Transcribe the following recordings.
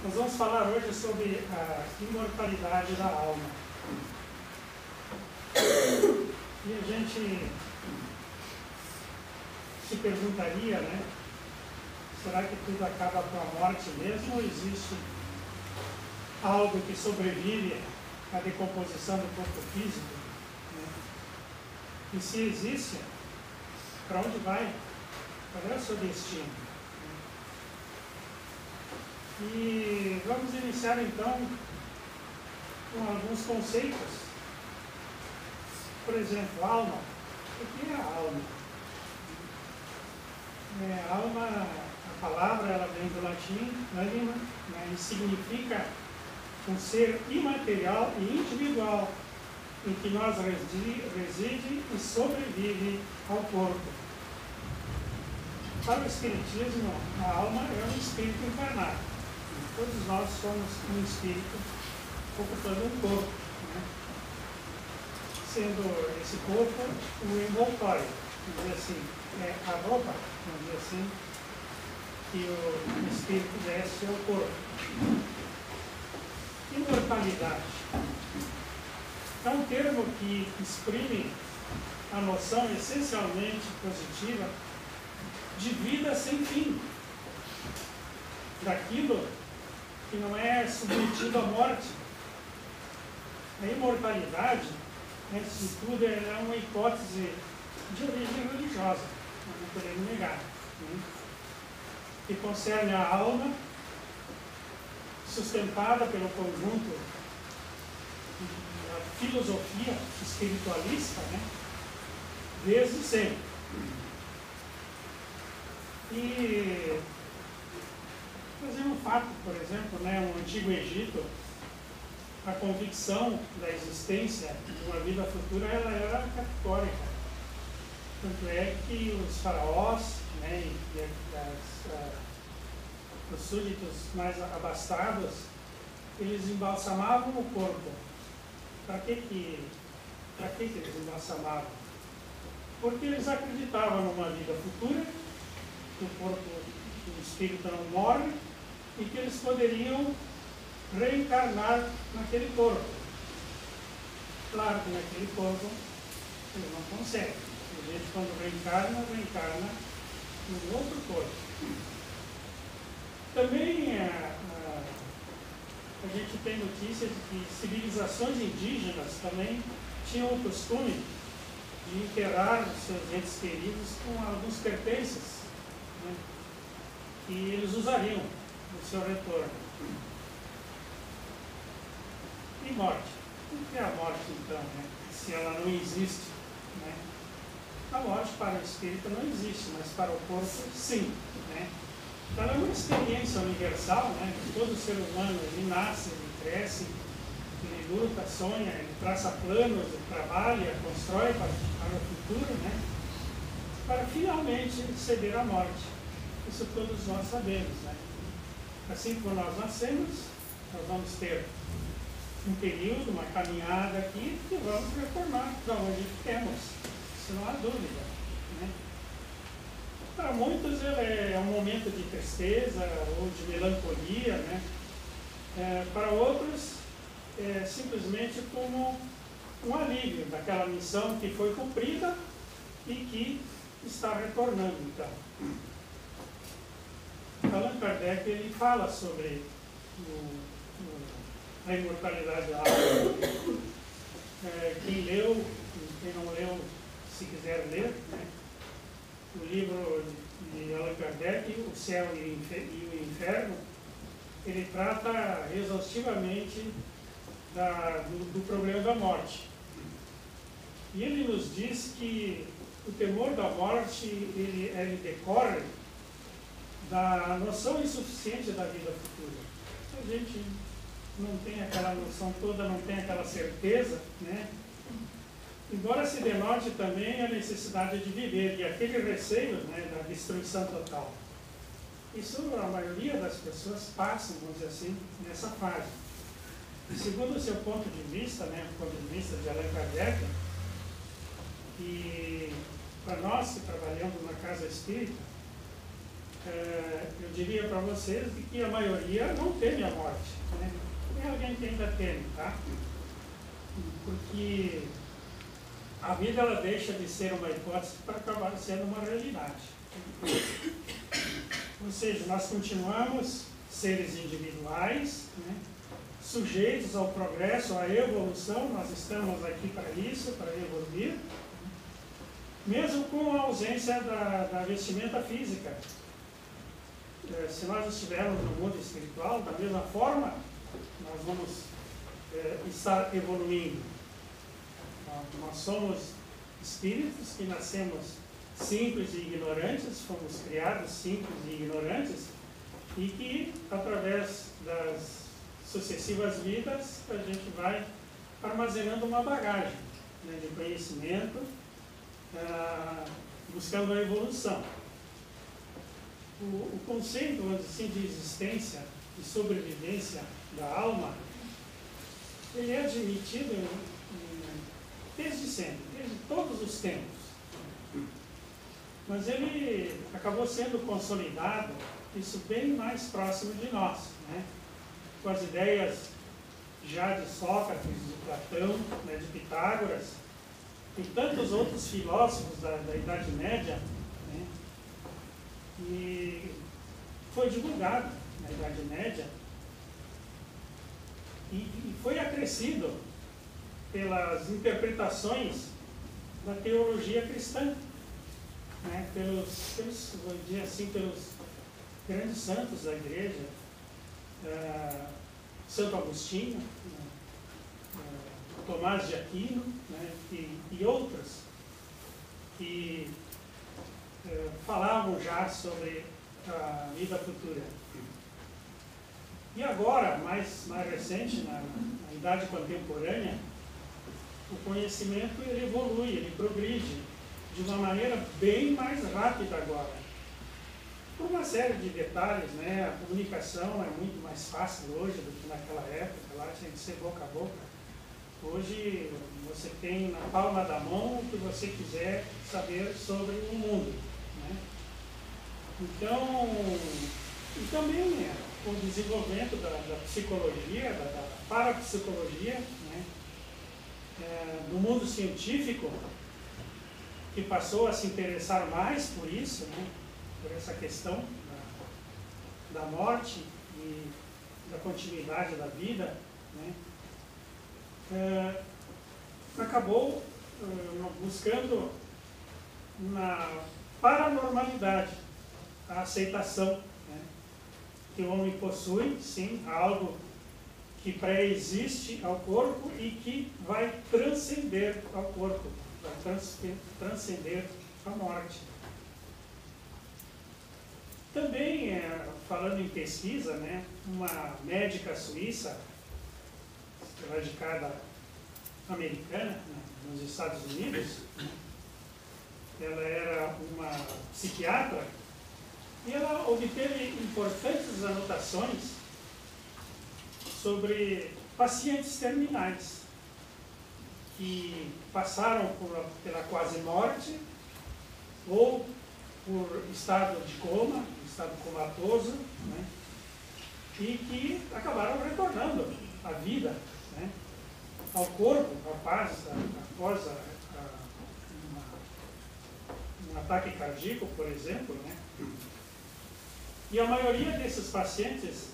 Nós vamos falar hoje sobre a imortalidade da alma. E a gente se perguntaria, né? Será que tudo acaba com a morte mesmo ou existe algo que sobrevive à decomposição do corpo físico? Né? E se existe, para onde vai? Qual é o seu destino? E vamos iniciar então com alguns conceitos. Por exemplo, alma. O que é a alma? Alma, a palavra, ela vem do latim, anima, né, e significa um ser imaterial e individual, em que nós reside e sobrevive ao corpo. Para o Espiritismo, a alma é um espírito encarnado. Todos nós somos um espírito ocupando um corpo, né? Sendo esse corpo o envoltório, vamos dizer assim, é a roupa, vamos dizer assim, que o espírito veste ao corpo. Imortalidade é um termo que exprime a noção essencialmente positiva de vida sem fim, daquilo que não é submetido à morte. A imortalidade, antes de tudo, é uma hipótese de origem religiosa, não podemos negar, né? Que concerne a alma, sustentada pelo conjunto da filosofia espiritualista, né? Desde sempre. E trazer um fato, por exemplo, né, no Antigo Egito, a convicção da existência de uma vida futura, ela era categórica. Tanto é que os faraós, né, e os súditos mais abastados, eles embalsamavam o corpo. Para que eles embalsamavam? Porque eles acreditavam numa vida futura, que o corpo, o espírito não morre, e que eles poderiam reencarnar naquele corpo. Claro que naquele corpo eles não conseguem. A gente, quando reencarna em outro corpo. Também a gente tem notícia de que civilizações indígenas também tinham o costume de enterrar os seus entes queridos com alguns pertences, né, que eles usariam no seu retorno. E morte? O que é a morte, então, né? Se ela não existe, né? A morte para o espírito não existe, mas para o corpo, sim, né? Então, é uma experiência universal, né? Todo ser humano, ele nasce, ele cresce, ele luta, sonha, ele traça planos, ele trabalha, constrói para o futuro, né? Para finalmente ceder à morte. Isso todos nós sabemos, né? Assim como nós nascemos, nós vamos ter um período, uma caminhada aqui, e vamos retornar para onde temos. Isso não há dúvida, né? Para muitos é um momento de tristeza ou de melancolia, né? Para outros é simplesmente como um alívio daquela missão que foi cumprida e que está retornando, então. Allan Kardec, ele fala sobre a imortalidade da alma. Quem leu, quem não leu, se quiser ler, né, o livro de Allan Kardec, O Céu e o Inferno, ele trata exaustivamente do problema da morte. E ele nos diz que o temor da morte, ele decorre da noção insuficiente da vida futura. A gente não tem aquela noção toda, não tem aquela certeza, né? Embora se denote também a necessidade de viver e aquele receio, né, da destruição total. Isso a maioria das pessoas passam, vamos dizer assim, nessa fase. E segundo o seu ponto de vista, né, o ponto de vista de Allan Kardec, e para nós que trabalhamos na casa espírita, eu diria para vocês de que a maioria não teme a morte, né? Tem alguém que ainda teme, tá? Porque a vida ela deixa de ser uma hipótese para acabar sendo uma realidade. Ou seja, nós continuamos seres individuais, né? Sujeitos ao progresso, à evolução, nós estamos aqui para isso, para evoluir, mesmo com a ausência da vestimenta física. Se nós estivermos no mundo espiritual, da mesma forma, nós vamos estar evoluindo. Nós somos espíritos que nascemos simples e ignorantes, fomos criados simples e ignorantes, e que, através das sucessivas vidas, a gente vai armazenando uma bagagem, né, de conhecimento, buscando a evolução. O conceito assim, de existência e sobrevivência da alma, ele é admitido desde sempre, desde todos os tempos. Mas ele acabou sendo consolidado, isso bem mais próximo de nós, né? Com as ideias já de Sócrates, de Platão, né, de Pitágoras, e tantos outros filósofos da Idade Média, né? E foi divulgado na Idade Média e foi acrescido pelas interpretações da teologia cristã, né? Vou dizer assim, pelos grandes santos da igreja, Santo Agostinho, Tomás de Aquino, né? e outros que falavam já sobre a vida futura. E agora, mais recente, na idade contemporânea, o conhecimento ele evolui, ele progride de uma maneira bem mais rápida agora. Por uma série de detalhes, né? A comunicação é muito mais fácil hoje do que naquela época, lá tinha que ser boca a boca. Hoje você tem na palma da mão o que você quiser saber sobre o mundo, né? Então, e também o desenvolvimento da psicologia, da parapsicologia, né? Do mundo científico, que passou a se interessar mais por isso, né? Por essa questão da morte e da continuidade da vida, né? Acabou buscando na paranormalidade a aceitação, né? Que o homem possui, sim, algo que pré-existe ao corpo e que vai transcender ao corpo, vai transcender a morte. Também, falando em pesquisa, né, uma médica suíça, radicada americana, né, nos Estados Unidos, ela era uma psiquiatra, e ela obteve importantes anotações sobre pacientes terminais que passaram pela quase morte ou por estado de coma, estado comatoso, né? E que acabaram retornando à vida, né? Ao corpo, após um ataque cardíaco, por exemplo, né? E a maioria desses pacientes,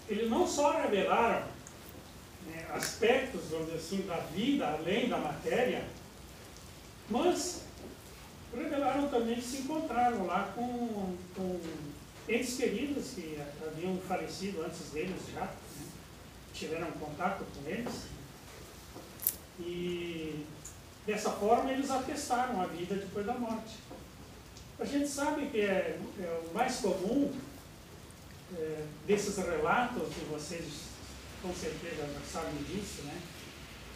eles não só revelaram, né, aspectos, vamos dizer assim, da vida além da matéria, mas revelaram também que se encontraram lá com entes queridos que haviam falecido antes deles já, né? Tiveram contato com eles, e dessa forma eles atestaram a vida depois da morte. A gente sabe que é o mais comum desses relatos, que vocês com certeza já sabem disso, né?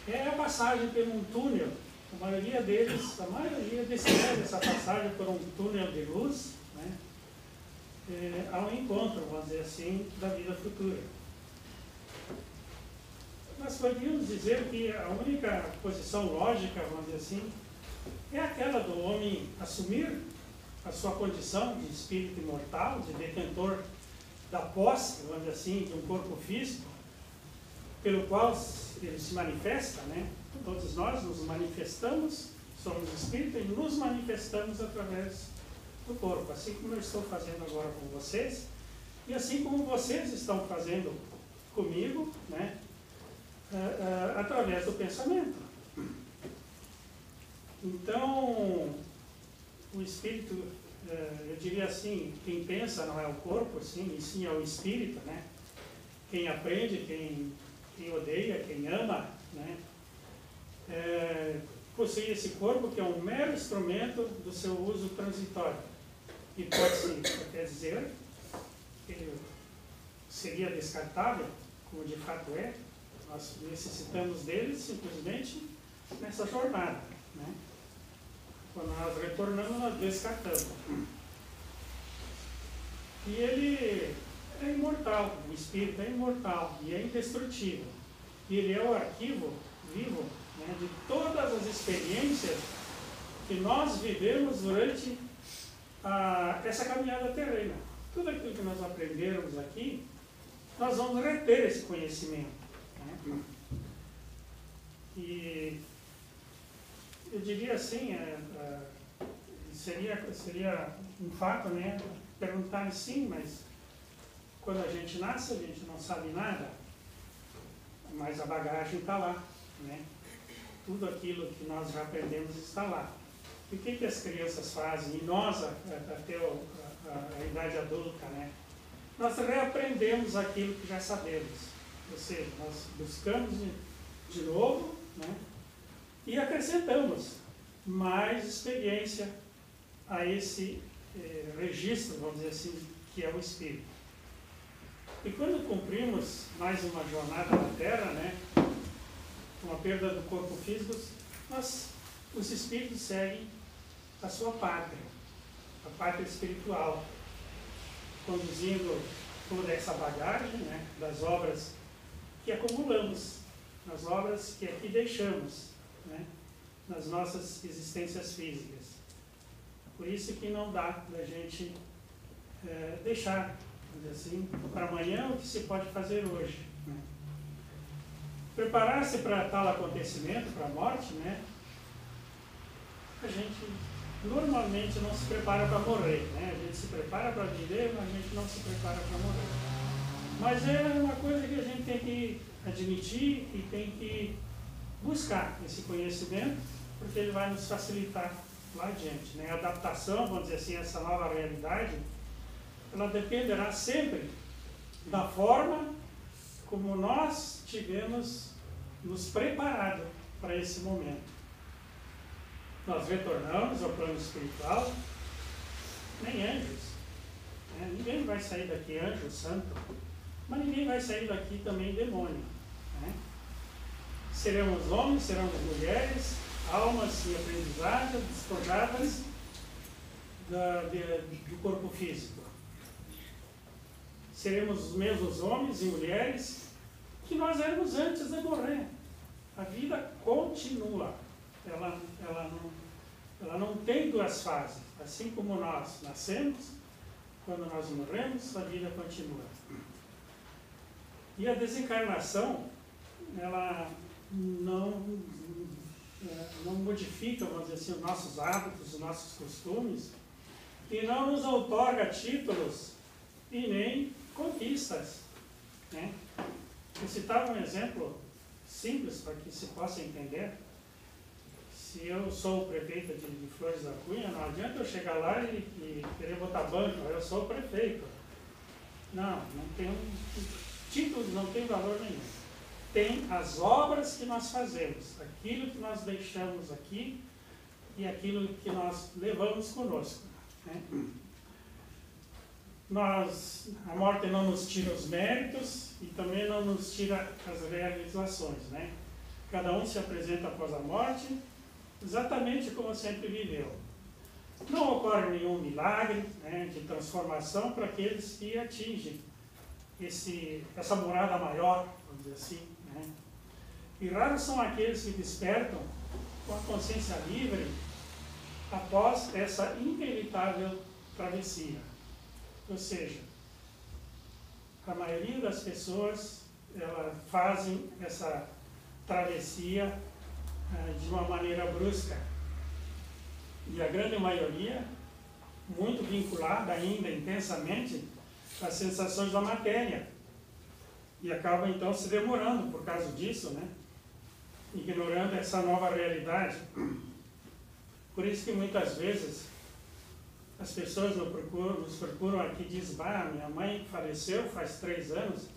É a passagem por um túnel. A maioria descreve essa passagem por um túnel de luz, né? Ao encontro, vamos dizer assim, da vida futura. Nós poderíamos dizer que a única posição lógica, vamos dizer assim, é aquela do homem assumir a sua condição de espírito imortal, de detentor da posse, vamos dizer assim, de um corpo físico, pelo qual ele se manifesta, né? Todos nós nos manifestamos, somos espírito e nos manifestamos através do corpo, assim como eu estou fazendo agora com vocês, e assim como vocês estão fazendo comigo, né? Através do pensamento. Então, o espírito, eu diria assim, quem pensa não é o corpo, sim, e sim é o espírito, né? Quem aprende, quem odeia, quem ama, né? Possui esse corpo que é um mero instrumento do seu uso transitório. E pode-se, quer dizer, que ele seria descartável, como de fato é. Nós necessitamos dele simplesmente nessa jornada, né? Quando nós retornamos, nós descartamos. E ele é imortal, o espírito é imortal e é indestrutível. E ele é o arquivo vivo, né, de todas as experiências que nós vivemos durante essa caminhada terrena. Tudo aquilo que nós aprendermos aqui, nós vamos reter esse conhecimento, né? E eu diria assim, seria um fato, né, perguntar sim, mas quando a gente nasce, a gente não sabe nada, mas a bagagem está lá, né? Tudo aquilo que nós já aprendemos está lá. E o que as crianças fazem? E nós, até a idade adulta, né? Nós reaprendemos aquilo que já sabemos. Ou seja, nós buscamos de novo, né? E acrescentamos mais experiência a esse registro, vamos dizer assim, que é o espírito. E quando cumprimos mais uma jornada na Terra, né, com a perda do corpo físico, os espíritos seguem a sua pátria, a pátria espiritual, conduzindo toda essa bagagem, né, das obras que acumulamos, nas obras que aqui deixamos, né, nas nossas existências físicas. Por isso que não dá da gente deixar, vamos dizer assim, para amanhã o que se pode fazer hoje, né? Preparar-se para tal acontecimento, para a morte, né? A gente normalmente não se prepara para morrer, né? A gente se prepara para viver, mas a gente não se prepara para morrer. Mas é uma coisa que a gente tem que admitir e tem que buscar esse conhecimento, porque ele vai nos facilitar lá adiante, né? A adaptação, vamos dizer assim, a essa nova realidade, ela dependerá sempre da forma como nós tivemos nos preparado para esse momento. Nós retornamos ao plano espiritual, nem anjos, né? Ninguém vai sair daqui anjo, santo, mas ninguém vai sair daqui também demônio, né? Seremos homens, seremos mulheres, almas e aprendizadas, despojadas do corpo físico. Seremos os mesmos homens e mulheres que nós éramos antes de morrer. A vida continua. Ela não tem duas fases. Assim como nós nascemos, quando nós morremos, a vida continua. E a desencarnação, ela não modifica, vamos dizer assim, os nossos hábitos, os nossos costumes, e não nos outorga títulos e nem conquistas, né? Eu citava um exemplo simples para que se possa entender. Se eu sou o prefeito de Flores da Cunha, não adianta eu chegar lá e querer botar banco, eu sou o prefeito. Não tem títulos, não tem valor nenhum. Tem as obras que nós fazemos, aquilo que nós deixamos aqui e aquilo que nós levamos conosco, né? A morte não nos tira os méritos e também não nos tira as realizações, né? Cada um se apresenta após a morte exatamente como sempre viveu. Não ocorre nenhum milagre, né, de transformação para aqueles que atingem essa morada maior, vamos dizer assim, né? E raros são aqueles que despertam com a consciência livre após essa inevitável travessia. Ou seja, a maioria das pessoas elas fazem essa travessia de uma maneira brusca. E a grande maioria, muito vinculada ainda intensamente às sensações da matéria. E acaba então se demorando por causa disso, né? Ignorando essa nova realidade. Por isso que muitas vezes as pessoas nos procuram aqui e dizem: minha mãe faleceu faz 3 anos,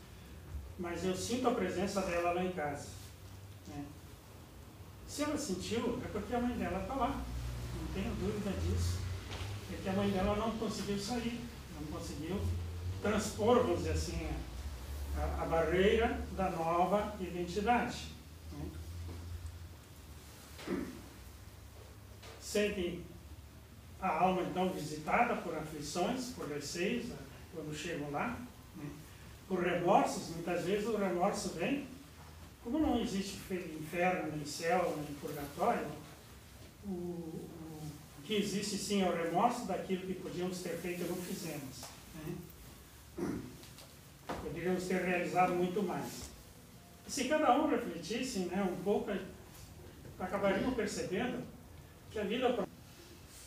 mas eu sinto a presença dela lá em casa. Né? Se ela sentiu, é porque a mãe dela está lá, não tenho dúvida disso. É que a mãe dela não conseguiu sair, não conseguiu transpor, vamos dizer assim, a barreira da nova identidade. Né? Sente a alma então visitada por aflições, por receios, quando chegam lá, né? Por remorsos. Muitas vezes o remorso vem, como não existe inferno, nem céu, nem purgatório, o que existe sim é o remorso daquilo que podíamos ter feito e não fizemos. Né? Poderíamos ter realizado muito mais. E se cada um refletisse, né, um pouco, acabariam percebendo que a vida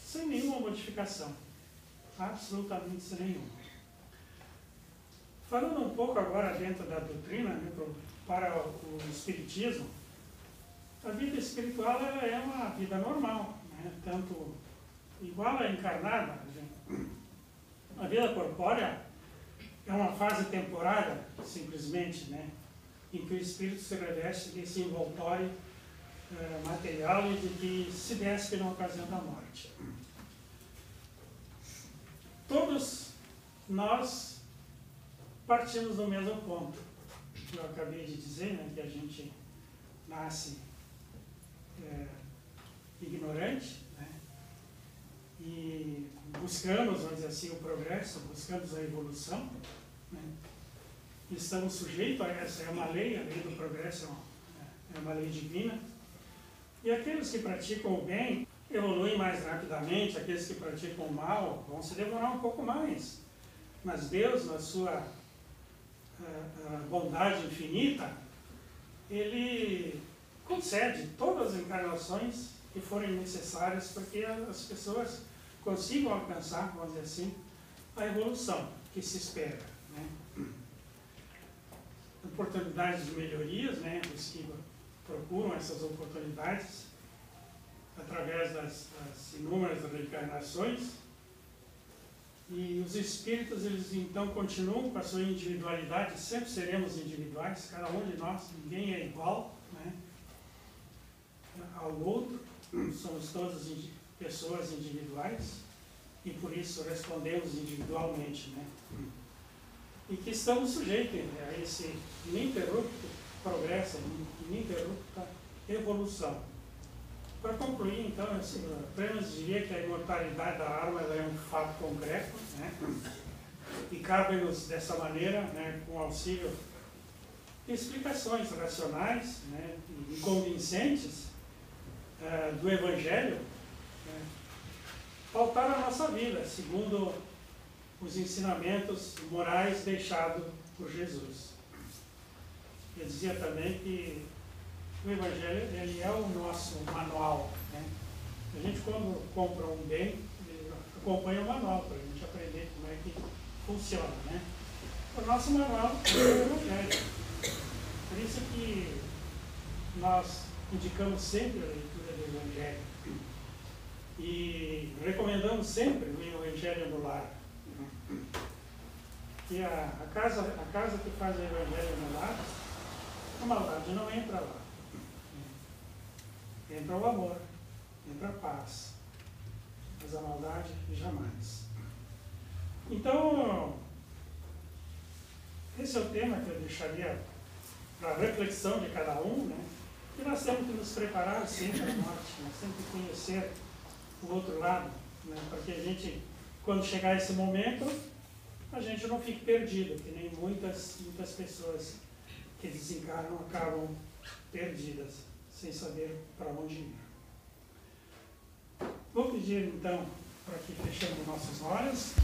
sem nenhuma modificação, absolutamente sem nenhuma. Falando um pouco agora dentro da doutrina, né, para o Espiritismo, a vida espiritual ela é uma vida normal, né, tanto igual à encarnada. A vida corpórea é uma fase temporária, simplesmente, né, em que o espírito se reveste desse envoltório material e de que se despe na ocasião da morte. Todos nós partimos do mesmo ponto. Eu acabei de dizer, né, que a gente nasce ignorante, né, e buscamos, vamos dizer assim, o progresso, buscamos a evolução, né, e estamos sujeitos a essa, é uma lei, a lei do progresso é uma lei divina. E aqueles que praticam o bem evoluem mais rapidamente, aqueles que praticam o mal vão se demorar um pouco mais. Mas Deus, na sua bondade infinita, Ele concede todas as encarnações que forem necessárias para que as pessoas consigam alcançar, vamos dizer assim, a evolução que se espera. Né? Oportunidades de melhorias, né? Os que procuram essas oportunidades através das inúmeras reencarnações, e os espíritos eles então continuam com a sua individualidade. Sempre seremos individuais, cada um de nós, ninguém é igual, né, ao outro, somos todas pessoas individuais e por isso respondemos individualmente, né, e que estamos sujeitos a esse ininterrupto progresso, ininterrupta evolução. Para concluir, então, eu apenas diria que a imortalidade da alma ela é um fato concreto, né? E cabe-nos dessa maneira, né, com auxílio de explicações racionais, né, e convincentes do Evangelho, né, pautar a nossa vida segundo os ensinamentos morais deixados por Jesus. Eu dizia também que o Evangelho ele é o nosso manual. Né? A gente, quando compra um bem, acompanha o manual para a gente aprender como é que funciona. Né? O nosso manual é o Evangelho. Por isso que nós indicamos sempre a leitura do Evangelho e recomendamos sempre o Evangelho no lar. E a casa que faz o Evangelho no lar, a maldade não entra lá. Entra o amor, entra a paz, mas a maldade jamais. Então, esse é o tema que eu deixaria para a reflexão de cada um, né? E nós temos que nos preparar sempre para a morte, nós temos que conhecer o outro lado, né? Para que a gente, quando chegar esse momento, a gente não fique perdido, que nem muitas pessoas que desencarnam acabam perdidas, sem saber para onde ir. Vou pedir então para que fechemos nossas horas.